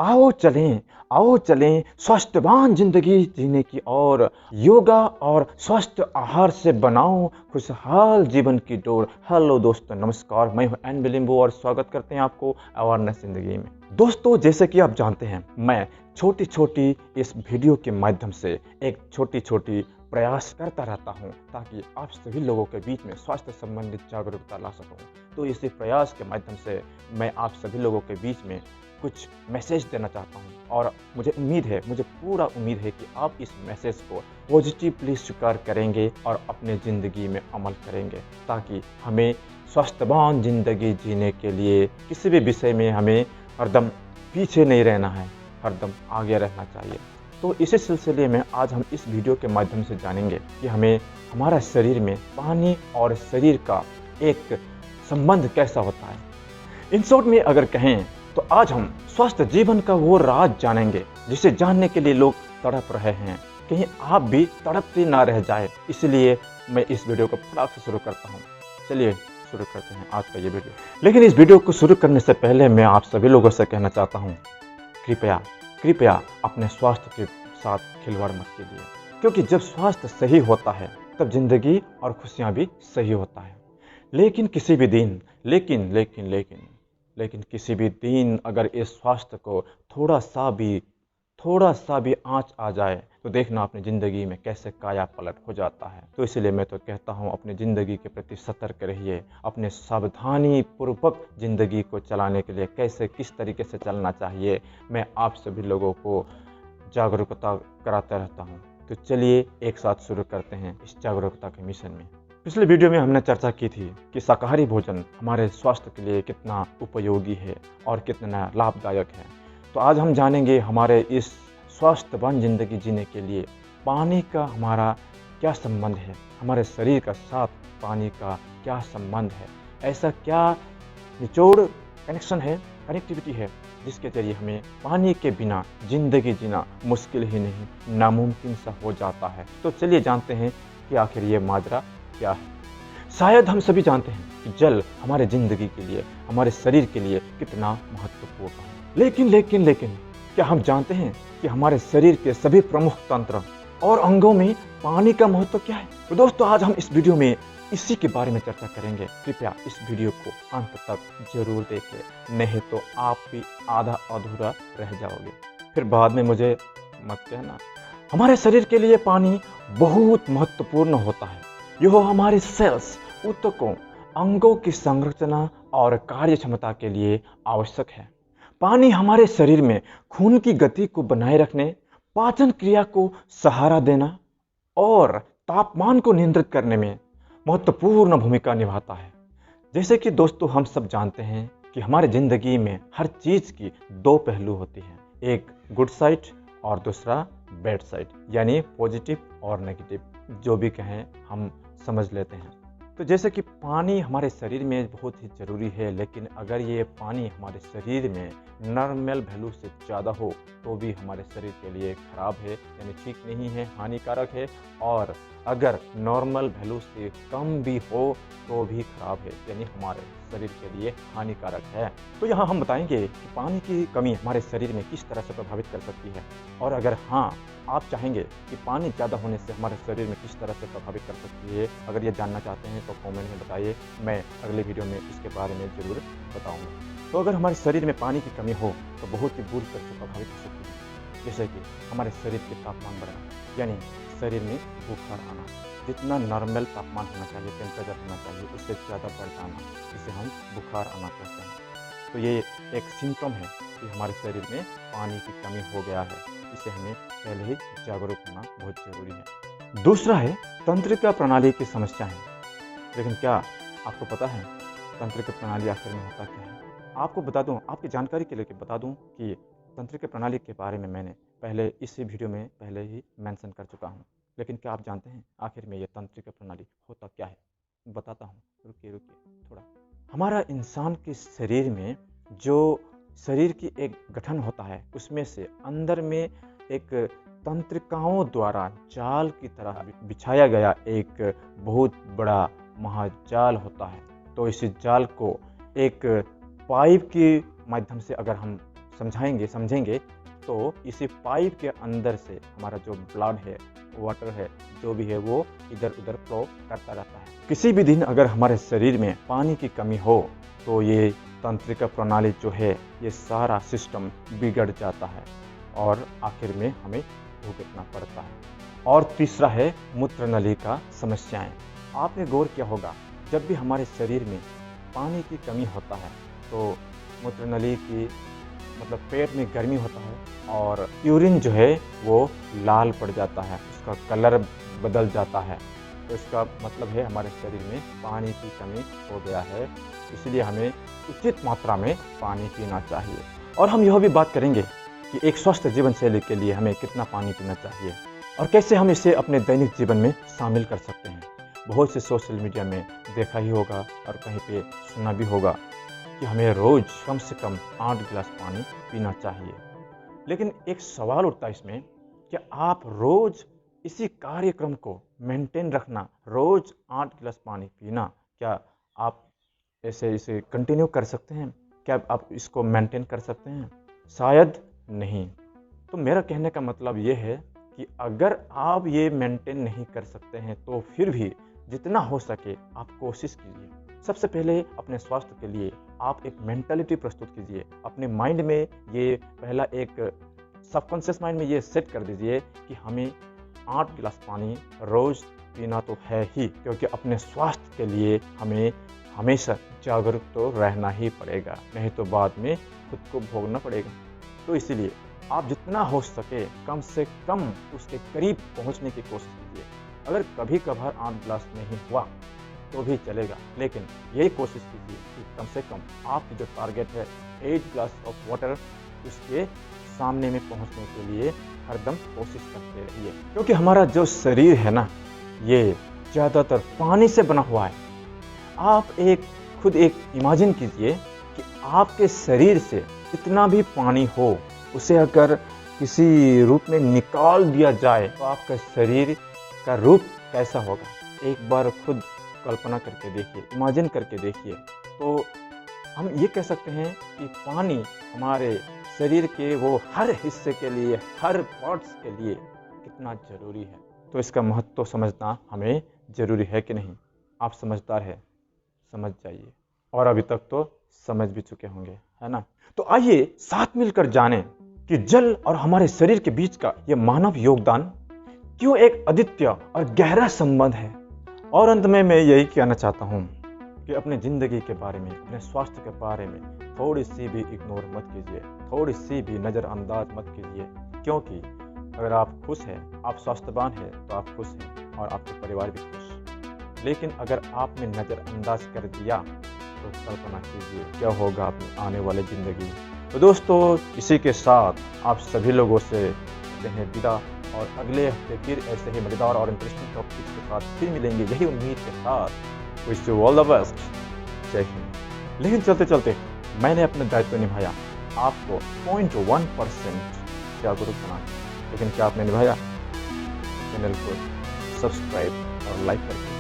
आओ चलें स्वस्थवान जिंदगी जीने की ओर। योगा और स्वस्थ आहार से बनाओ खुशहाल जीवन की डोर। हेलो दोस्तों, नमस्कार, मैं हूं एन बिलिम्बो और स्वागत करते हैं आपको अवेयरनेस जिंदगी में। दोस्तों, जैसे कि आप जानते हैं, मैं छोटी छोटी इस वीडियो के माध्यम से एक छोटी छोटी प्रयास करता रहता हूं ताकि आप सभी लोगों के बीच में स्वास्थ्य संबंधित जागरूकता ला सकूं। तो इसी प्रयास के माध्यम से मैं आप सभी लोगों के बीच में कुछ मैसेज देना चाहता हूं और मुझे पूरा उम्मीद है कि आप इस मैसेज को पॉजिटिवली स्वीकार करेंगे और अपने ज़िंदगी में अमल करेंगे ताकि हमें स्वस्थवान ज़िंदगी जीने के लिए किसी भी विषय में हमें हरदम पीछे नहीं रहना है, हरदम आगे रहना चाहिए। तो इसी सिलसिले में आज हम इस वीडियो के माध्यम से जानेंगे कि हमें हमारा शरीर में पानी और शरीर का एक संबंध कैसा होता है। इन शॉर्ट में अगर कहें तो आज हम स्वस्थ जीवन का वो राज जानेंगे जिसे जानने के लिए लोग तड़प रहे हैं। कहीं आप भी तड़पते ना रह जाए, इसलिए मैं इस वीडियो को फटाक से शुरू करता हूँ। चलिए शुरू करते हैं आज का ये वीडियो। लेकिन इस वीडियो को शुरू करने से पहले मैं आप सभी लोगों से कहना चाहता हूँ, कृपया अपने स्वास्थ्य के साथ खिलवाड़ मत कीजिए, क्योंकि जब स्वास्थ्य सही होता है तब जिंदगी और खुशियाँ भी सही होता है। लेकिन किसी भी दिन लेकिन किसी भी दिन अगर इस स्वास्थ्य को थोड़ा सा भी आंच आ जाए तो देखना अपनी ज़िंदगी में कैसे काया पलट हो जाता है। तो इसलिए मैं तो कहता हूँ, अपनी ज़िंदगी के प्रति सतर्क रहिए। अपने सावधानी पूर्वक ज़िंदगी को चलाने के लिए किस तरीके से चलना चाहिए, मैं आप सभी लोगों को जागरूकता कराता रहता हूँ। तो चलिए एक साथ शुरू करते हैं इस जागरूकता के मिशन में। पिछले वीडियो में हमने चर्चा की थी कि शाकाहारी भोजन हमारे स्वास्थ्य के लिए कितना उपयोगी है और कितना लाभदायक है। तो आज हम जानेंगे हमारे इस स्वास्थ्यवान जिंदगी जीने के लिए पानी का हमारा क्या संबंध है, हमारे शरीर का साथ पानी का क्या संबंध है, ऐसा क्या निचोड़ कनेक्टिविटी है जिसके जरिए हमें पानी के बिना जिंदगी जीना मुश्किल ही नहीं, नामुमकिन सा हो जाता है। तो चलिए जानते हैं कि आखिर ये माजरा क्या है। शायद हम सभी जानते हैं कि जल हमारे जिंदगी के लिए, हमारे शरीर के लिए कितना महत्वपूर्ण है। लेकिन क्या हम जानते हैं कि हमारे शरीर के सभी प्रमुख तंत्र और अंगों में पानी का महत्व क्या है? तो दोस्तों, आज हम इस वीडियो में इसी के बारे में चर्चा करेंगे। कृपया इस वीडियो को अंत तक जरूर देखें, नहीं तो आप भी आधा अधूरा रह जाओगे, फिर बाद में मुझे मत कहना। हमारे शरीर के लिए पानी बहुत महत्वपूर्ण होता है। यह हमारे सेल्स, ऊतकों, अंगों की संरचना और कार्य क्षमता के लिए आवश्यक है। पानी हमारे शरीर में खून की गति को बनाए रखने, पाचन क्रिया को सहारा देना और तापमान को नियंत्रित करने में महत्वपूर्ण भूमिका निभाता है। जैसे कि दोस्तों, हम सब जानते हैं कि हमारे जिंदगी में हर चीज की दो पहलू होती हैं, एक गुड साइड और दूसरा बैड साइड, यानी पॉजिटिव और नेगेटिव, जो भी कहें हम समझ लेते हैं। तो जैसे कि पानी हमारे शरीर में बहुत ही ज़रूरी है, लेकिन अगर ये पानी हमारे शरीर में नॉर्मल वैल्यू से ज़्यादा हो तो भी हमारे शरीर के लिए खराब है, यानी ठीक नहीं है, हानिकारक है। और अगर नॉर्मल वैल्यू से कम भी हो तो भी खराब है, यानी हमारे शरीर के लिए हानिकारक है। तो यहाँ हम बताएंगे कि पानी की कमी हमारे शरीर में किस तरह से प्रभावित कर सकती है, और अगर हाँ आप चाहेंगे कि पानी ज़्यादा होने से हमारे शरीर में किस तरह से प्रभावित कर सकती है, अगर ये जानना चाहते हैं तो कमेंट में बताइए, मैं अगले वीडियो में इसके बारे में ज़रूर बताऊंगा। तो अगर हमारे शरीर में पानी की कमी हो तो बहुत ही बुरी तरह से प्रभावित हो सकती है, जैसे कि हमारे शरीर के तापमान बढ़ना, यानी शरीर में बुखार आना। जितना नॉर्मल तापमान होना चाहिए, टेम्परेचर होना चाहिए, उससे ज़्यादा बढ़ जाना, जिसे हम बुखार आना कहते हैं। तो ये एक सिम्टम है कि हमारे शरीर में पानी की कमी हो गया है, इसे हमें पहले ही जागरूक होना बहुत ज़रूरी है। दूसरा है तंत्रिका प्रणाली की समस्याएं। लेकिन क्या आपको पता है तंत्रिका प्रणाली आखिर में होता क्या है? आपको बता दूं, आपकी जानकारी के लिए बता दूं कि तंत्रिका प्रणाली के बारे में मैंने पहले इसी वीडियो में पहले ही मेंशन कर चुका हूं। लेकिन क्या आप जानते हैं आखिर में ये तंत्रिका प्रणाली होता क्या है? बताता हूँ, रुकिए थोड़ा। हमारा इंसान के शरीर में जो शरीर की एक गठन होता है, उसमें से अंदर में एक तंत्रिकाओं द्वारा जाल की तरह बिछाया गया एक बहुत बड़ा महाजाल होता है। तो इस जाल को एक पाइप के माध्यम से अगर हम समझेंगे तो इसी पाइप के अंदर से हमारा जो ब्लड है, वाटर है, जो भी है वो इधर उधर फ्लो करता रहता है। किसी भी दिन अगर हमारे शरीर में पानी की कमी हो तो ये तंत्रिका प्रणाली जो है, ये सारा सिस्टम बिगड़ जाता है और आखिर में हमें भुगतना पड़ता है। और तीसरा है मूत्र नली का समस्याएं। आपने गौर किया होगा, जब भी हमारे शरीर में पानी की कमी होता है तो मूत्र नली की मतलब पेट में गर्मी होता है और यूरिन जो है वो लाल पड़ जाता है, उसका कलर बदल जाता है। तो इसका मतलब है हमारे शरीर में पानी की कमी हो गया है, इसलिए हमें उचित मात्रा में पानी पीना चाहिए। और हम यह भी बात करेंगे कि एक स्वस्थ जीवन शैली के लिए हमें कितना पानी पीना चाहिए और कैसे हम इसे अपने दैनिक जीवन में शामिल कर सकते हैं। बहुत से सोशल मीडिया में देखा ही होगा और कहीं पे सुना भी होगा कि हमें रोज़ कम से कम 8 गिलास पानी पीना चाहिए। लेकिन एक सवाल उठता है इसमें कि आप रोज़ इसी कार्यक्रम को मेंटेन रखना, रोज़ 8 गिलास पानी पीना, क्या आप इसे कंटिन्यू कर सकते हैं? क्या आप इसको मेंटेन कर सकते हैं? शायद नहीं। तो मेरा कहने का मतलब ये है कि अगर आप ये मेंटेन नहीं कर सकते हैं तो फिर भी जितना हो सके आप कोशिश कीजिए। सबसे पहले अपने स्वास्थ्य के लिए आप एक मेंटालिटी प्रस्तुत कीजिए। अपने माइंड में ये पहला एक सबकॉन्शियस माइंड में ये सेट कर दीजिए कि हमें 8 गिलास पानी रोज़ पीना तो है ही, क्योंकि अपने स्वास्थ्य के लिए हमें हमेशा जागरूक तो रहना ही पड़ेगा, नहीं तो बाद में खुद को भोगना पड़ेगा। तो इसीलिए आप जितना हो सके कम से कम उसके करीब पहुंचने की कोशिश कीजिए। अगर कभी कभार 8 गिलास नहीं हुआ तो भी चलेगा, लेकिन यही कोशिश कीजिए कि कम से कम आपकी जो टारगेट है 8 ग्लास ऑफ वाटर, उसके सामने में पहुंचने के लिए हरदम कोशिश करते रहिए। क्योंकि हमारा जो शरीर है ना, ये ज़्यादातर पानी से बना हुआ है। आप खुद इमेजिन कीजिए कि आपके शरीर से जितना भी पानी हो उसे अगर किसी रूप में निकाल दिया जाए तो आपका शरीर का रूप कैसा होगा। एक बार खुद कल्पना करके देखिए, इमेजिन करके देखिए। तो हम ये कह सकते हैं कि पानी हमारे शरीर के वो हर हिस्से के लिए, हर पार्ट्स के लिए कितना ज़रूरी है। तो इसका महत्व समझना हमें ज़रूरी है कि नहीं? आप समझदार है, समझ जाइए। और अभी तक तो समझ भी चुके होंगे, है ना? तो आइए साथ मिलकर जानें कि जल और हमारे शरीर के बीच का ये मानव योगदान क्यों एक अद्वितीय और गहरा संबंध है। और अंत में मैं यही कहना चाहता हूँ कि अपने ज़िंदगी के बारे में, अपने स्वास्थ्य के बारे में थोड़ी सी भी इग्नोर मत कीजिए, थोड़ी सी भी नज़रअंदाज मत कीजिए। क्योंकि अगर आप खुश हैं, आप स्वास्थ्यवान हैं तो आप खुश हैं और आपके परिवार भी खुश। लेकिन अगर आपने नज़रअंदाज कर दिया तो कल्पना कीजिए क्या होगा अपनी आने वाली ज़िंदगी। तो दोस्तों, इसी के साथ आप सभी लोगों से कहते हैं विदा, और अगले हफ्ते फिर ऐसे ही मज़ेदार और इंटरेस्टिंग टॉपिक्स के साथ फिर मिलेंगे, यही उम्मीद के साथ। Wish you all the best. जय हिंद। लेकिन चलते चलते मैंने अपना दायित्व निभाया, आपको 0.1% जागरूक बनाना। लेकिन क्या आपने निभाया? चैनल को सब्सक्राइब और लाइक करके